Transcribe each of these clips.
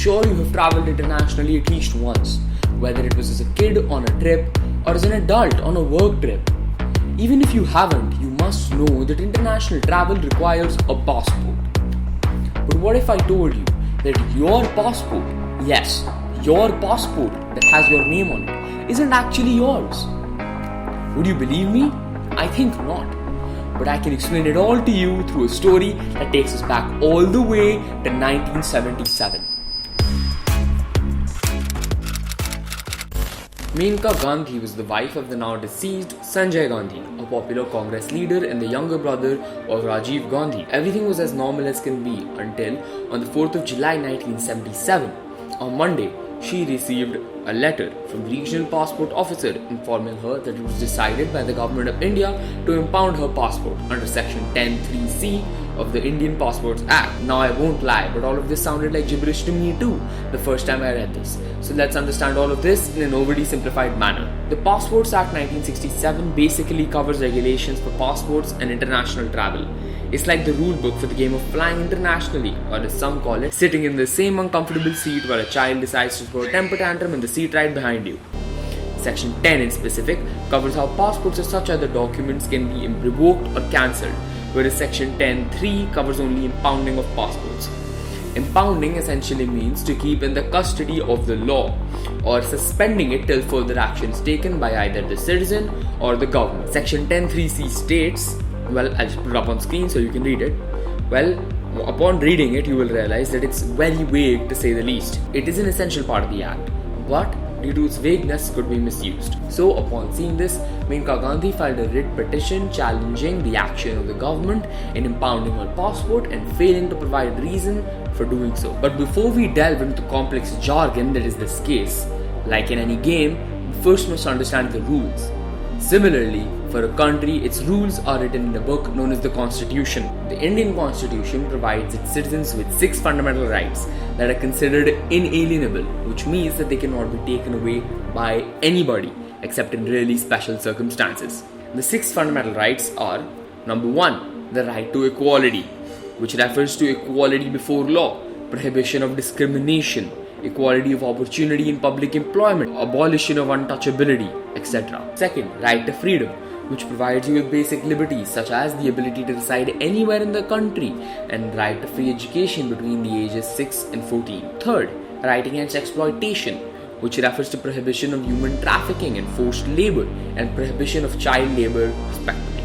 sure you have travelled internationally at least once, whether it was as a kid on a trip or as an adult on a work trip. Even if you haven't, you must know that international travel requires a passport. But what if I told you that your passport, yes, your passport that has your name on it, isn't actually yours? Would you believe me? I think not. But I can explain it all to you through a story that takes us back all the way to 1977. Maneka Gandhi was the wife of the now deceased Sanjay Gandhi, a popular Congress leader and the younger brother of Rajiv Gandhi. Everything was as normal as can be until on the 4th of July 1977, on Monday, she received a letter from the regional passport officer informing her that it was decided by the government of India to impound her passport under section 10(3)(c) of the Indian Passports Act. Now I won't lie, but all of this sounded like gibberish to me too the first time I read this. So let's understand all of this in an overly simplified manner. The Passports Act 1967 basically covers regulations for passports and international travel. It's like the rule book for the game of flying internationally, or as some call it, sitting in the same uncomfortable seat while a child decides to throw a temper tantrum in the seat right behind you. Section 10 in specific covers how passports or such other documents can be revoked or cancelled, whereas Section 10(3) covers only impounding of passports. Impounding essentially means to keep in the custody of the law, or suspending it till further action is taken by either the citizen or the government. Section 10(3)(c) states, well, I'll just put it up on screen so you can read it. Well, upon reading it, you will realize that it's very vague to say the least. It is an essential part of the Act, but due to its vagueness, could be misused. So, upon seeing this, Maneka Gandhi filed a writ petition challenging the action of the government in impounding her passport and failing to provide reason for doing so. But before we delve into the complex jargon that is this case, like in any game, we first must understand the rules. Similarly, for a country, its rules are written in a book known as the Constitution. The Indian Constitution provides its citizens with 6 fundamental rights that are considered inalienable, which means that they cannot be taken away by anybody except in really special circumstances. The 6 fundamental rights are: number 1, the right to equality, which refers to equality before law, prohibition of discrimination, equality of opportunity in public employment, abolition of untouchability, etc. Second, right to freedom, which provides you with basic liberties such as the ability to reside anywhere in the country and right to free education between the ages 6 and 14. Third, right against exploitation, which refers to prohibition of human trafficking and forced labor and prohibition of child labor respectively.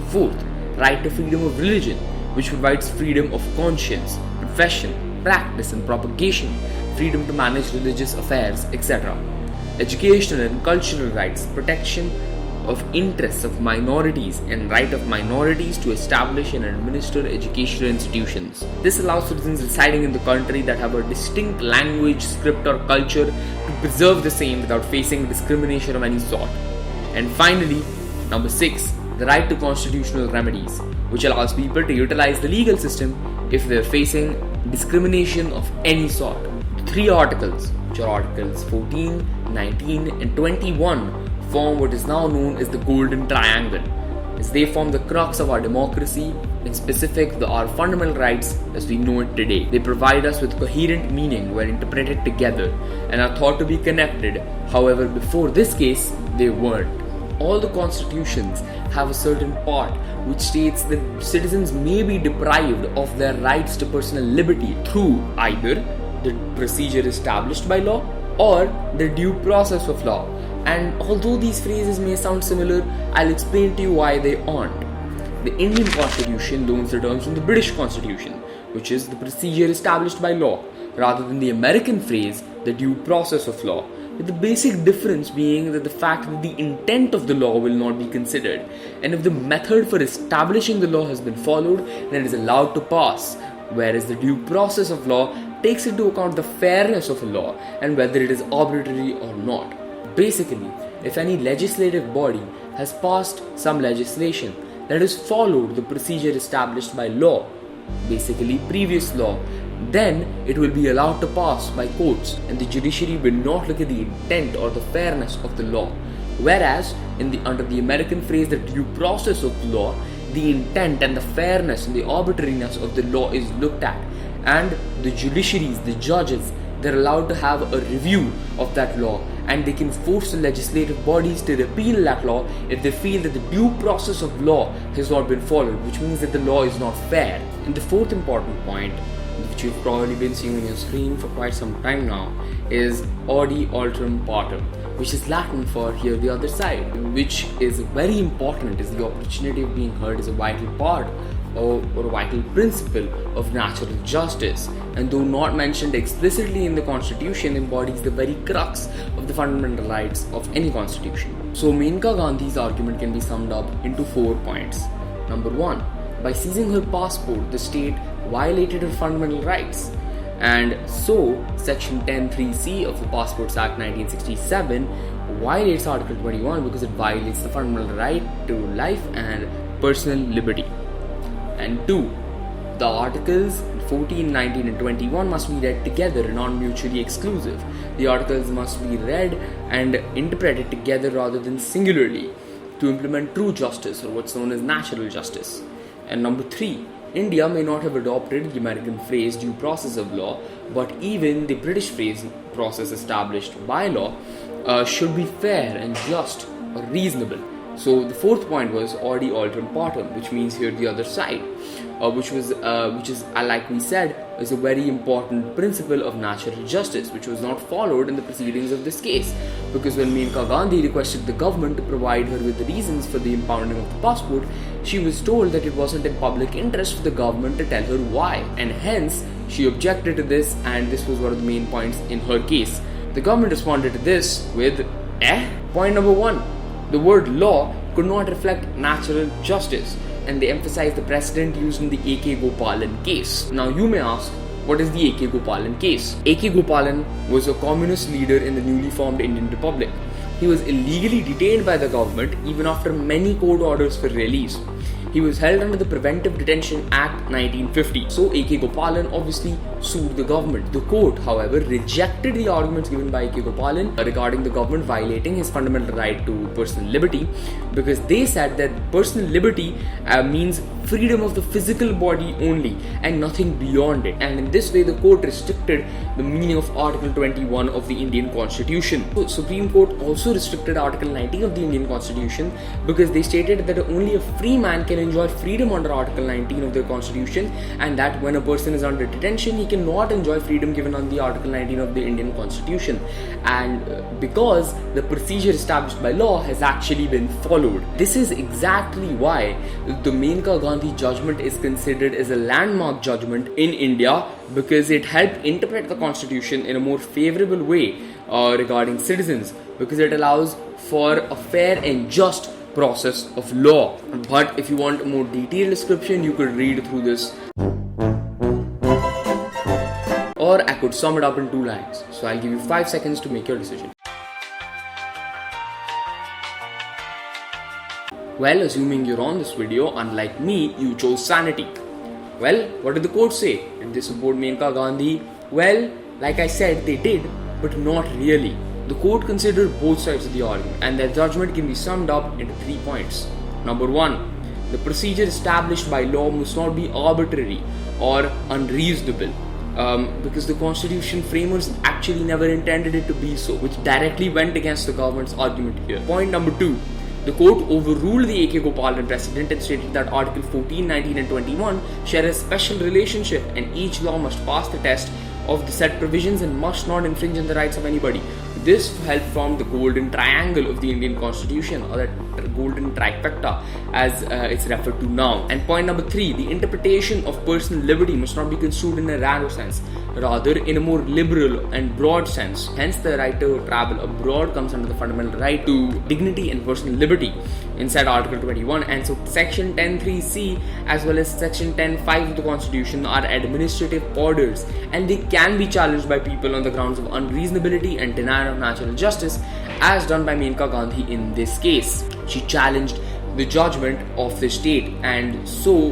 Fourth, right to freedom of religion, which provides freedom of conscience, profession, practice and propagation, freedom to manage religious affairs, etc. Educational and cultural rights, protection of interests of minorities and right of minorities to establish and administer educational institutions. This allows citizens residing in the country that have a distinct language, script or culture to preserve the same without facing discrimination of any sort. And finally, number 6, the right to constitutional remedies, which allows people to utilize the legal system if they are facing discrimination of any sort. The 3 articles, which are Articles 14, 19 and 21, form what is now known as the Golden Triangle, as they form the crux of our democracy, in specific our fundamental rights as we know it today. They provide us with coherent meaning when interpreted together and are thought to be connected. However, before this case, they weren't. All the constitutions have a certain part which states that citizens may be deprived of their rights to personal liberty through either the procedure established by law or the due process of law. And although these phrases may sound similar, I'll explain to you why they aren't. The Indian Constitution loans the terms from the British Constitution, which is the procedure established by law, rather than the American phrase, the due process of law, with the basic difference being that the fact that the intent of the law will not be considered, and if the method for establishing the law has been followed, then it is allowed to pass, whereas the due process of law takes into account the fairness of a law and whether it is arbitrary or not. Basically, if any legislative body has passed some legislation that has followed the procedure established by law, basically previous law, then it will be allowed to pass by courts and the judiciary will not look at the intent or the fairness of the law. Whereas, under the American phrase, the due process of the law, the intent and the fairness and the arbitrariness of the law is looked at, and the judiciaries, the judges, they're allowed to have a review of that law, and they can force the legislative bodies to repeal that law if they feel that the due process of law has not been followed, which means that the law is not fair. And the fourth important point, which you've probably been seeing on your screen for quite some time now, is Audi, Alteram, Partem, which is Latin for hear the other side, which is very important, is the opportunity of being heard is a vital part or a vital principle of natural justice, and though not mentioned explicitly in the constitution, embodies the very crux of the fundamental rights of any constitution. So Maneka Gandhi's argument can be summed up into 4 points. Number 1, by seizing her passport, the state violated her fundamental rights, and so section 10(3)(c) of the Passports Act 1967 violates article 21 because it violates the fundamental right to life and personal liberty. And 2, the articles 14, 19 and 21 must be read together and not mutually exclusive. The articles must be read and interpreted together rather than singularly to implement true justice, or what's known as natural justice. And number 3, India may not have adopted the American phrase due process of law, but even the British phrase process established by law should be fair and just or reasonable. So the fourth point was Audi, Alteram, Partem, which means here the other side, which is like we said, is a very important principle of natural justice, which was not followed in the proceedings of this case, because when Maneka Gandhi requested the government to provide her with the reasons for the impounding of the passport, she was told that it wasn't in public interest for the government to tell her why, and hence she objected to this, and this was one of the main points in her case. The government responded to this with, Point number 1. The word law could not reflect natural justice, and they emphasized the precedent used in the A.K. Gopalan case. Now you may ask, what is the A.K. Gopalan case? A.K. Gopalan was a communist leader in the newly formed Indian Republic. He was illegally detained by the government even after many court orders for release. He was held under the Preventive Detention Act 1950. So A.K. Gopalan obviously sued the government. The court, however, rejected the arguments given by A.K. Gopalan regarding the government violating his fundamental right to personal liberty, because they said that personal liberty means freedom of the physical body only and nothing beyond it. And in this way, the court restricted the meaning of Article 21 of the Indian Constitution. The Supreme Court also restricted Article 19 of the Indian Constitution because they stated that only a free man can enjoy freedom under Article 19 of the Constitution, and that when a person is under detention, he cannot enjoy freedom given on the Article 19 of the Indian Constitution. And because the procedure established by law has actually been followed. This is exactly why the Maneka Gandhi judgment is considered as a landmark judgment in India, because it helped interpret the Constitution in a more favorable way regarding citizens, because it allows for a fair and just process of law. But if you want a more detailed description, you could read through this, or I could sum it up in 2 lines. So I'll give you 5 seconds to make your decision. Well, assuming you're on this video, unlike me, you chose sanity. Well, what did the court say? Did they support Maneka Gandhi? Well, like I said, they did, but not really. The court considered both sides of the argument, and their judgment can be summed up into 3 points. Number 1, the procedure established by law must not be arbitrary or unreasonable, because the Constitution framers actually never intended it to be so, which directly went against the government's argument here. Point number 2, the court overruled the A.K. Gopalan precedent and stated that Article 14, 19 and 21 share a special relationship, and each law must pass the test of the said provisions and must not infringe on the rights of anybody. This helped form the golden triangle of the Indian Constitution, or that golden trifecta as it's referred to now. And point number 3, the interpretation of personal liberty must not be construed in a narrow sense, rather in a more liberal and broad sense. Hence the right to travel abroad comes under the fundamental right to dignity and personal liberty inside Article 21. And so section 10(3)(c) as well as section 10(5) of the Constitution are administrative orders, and they can be challenged by people on the grounds of unreasonability and denial of natural justice, as done by Maneka Gandhi in this case. She challenged the judgment of the state and so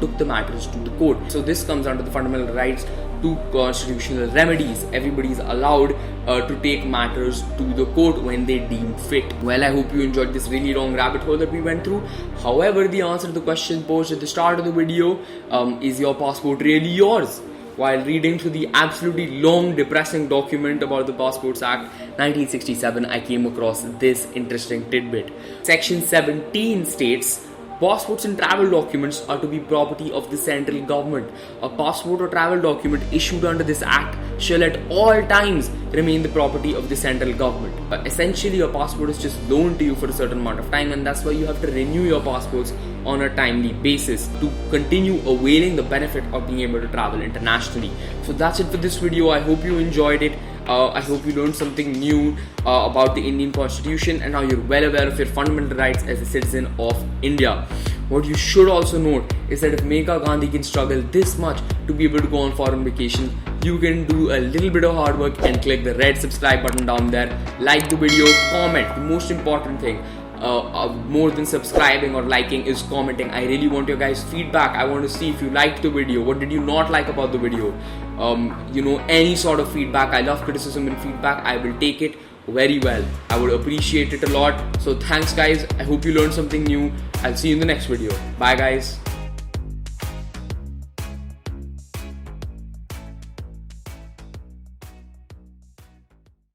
took the matters to the court. So this comes under the fundamental rights to constitutional remedies. Everybody is allowed to take matters to the court when they deem fit. Well, I hope you enjoyed this really long rabbit hole that we went through. However, the answer to the question posed at the start of the video, is your passport really yours? while reading through the absolutely long, depressing document about the Passports Act 1967, I came across this interesting tidbit. Section 17 states, passports and travel documents are to be property of the central government. A passport or travel document issued under this act shall at all times remain the property of the central government. Essentially, your passport is just loaned to you for a certain amount of time, and that's why you have to renew your passports on a timely basis to continue availing the benefit of being able to travel internationally. So that's it for this video. I hope you enjoyed it. I hope you learned something new about the Indian Constitution, and now you're well aware of your fundamental rights as a citizen of India. What you should also note is that if Maneka Gandhi can struggle this much to be able to go on foreign vacation, you can do a little bit of hard work and click the red subscribe button down there. Like the video, comment. The most important thing, more than subscribing or liking, is commenting. I really want your guys' feedback. I want to see if you liked the video. What did you not like about the video? Any sort of feedback. I love criticism and feedback. I will take it very well. I would appreciate it a lot. So thanks guys. I hope you learned something new. I'll see you in the next video. Bye guys.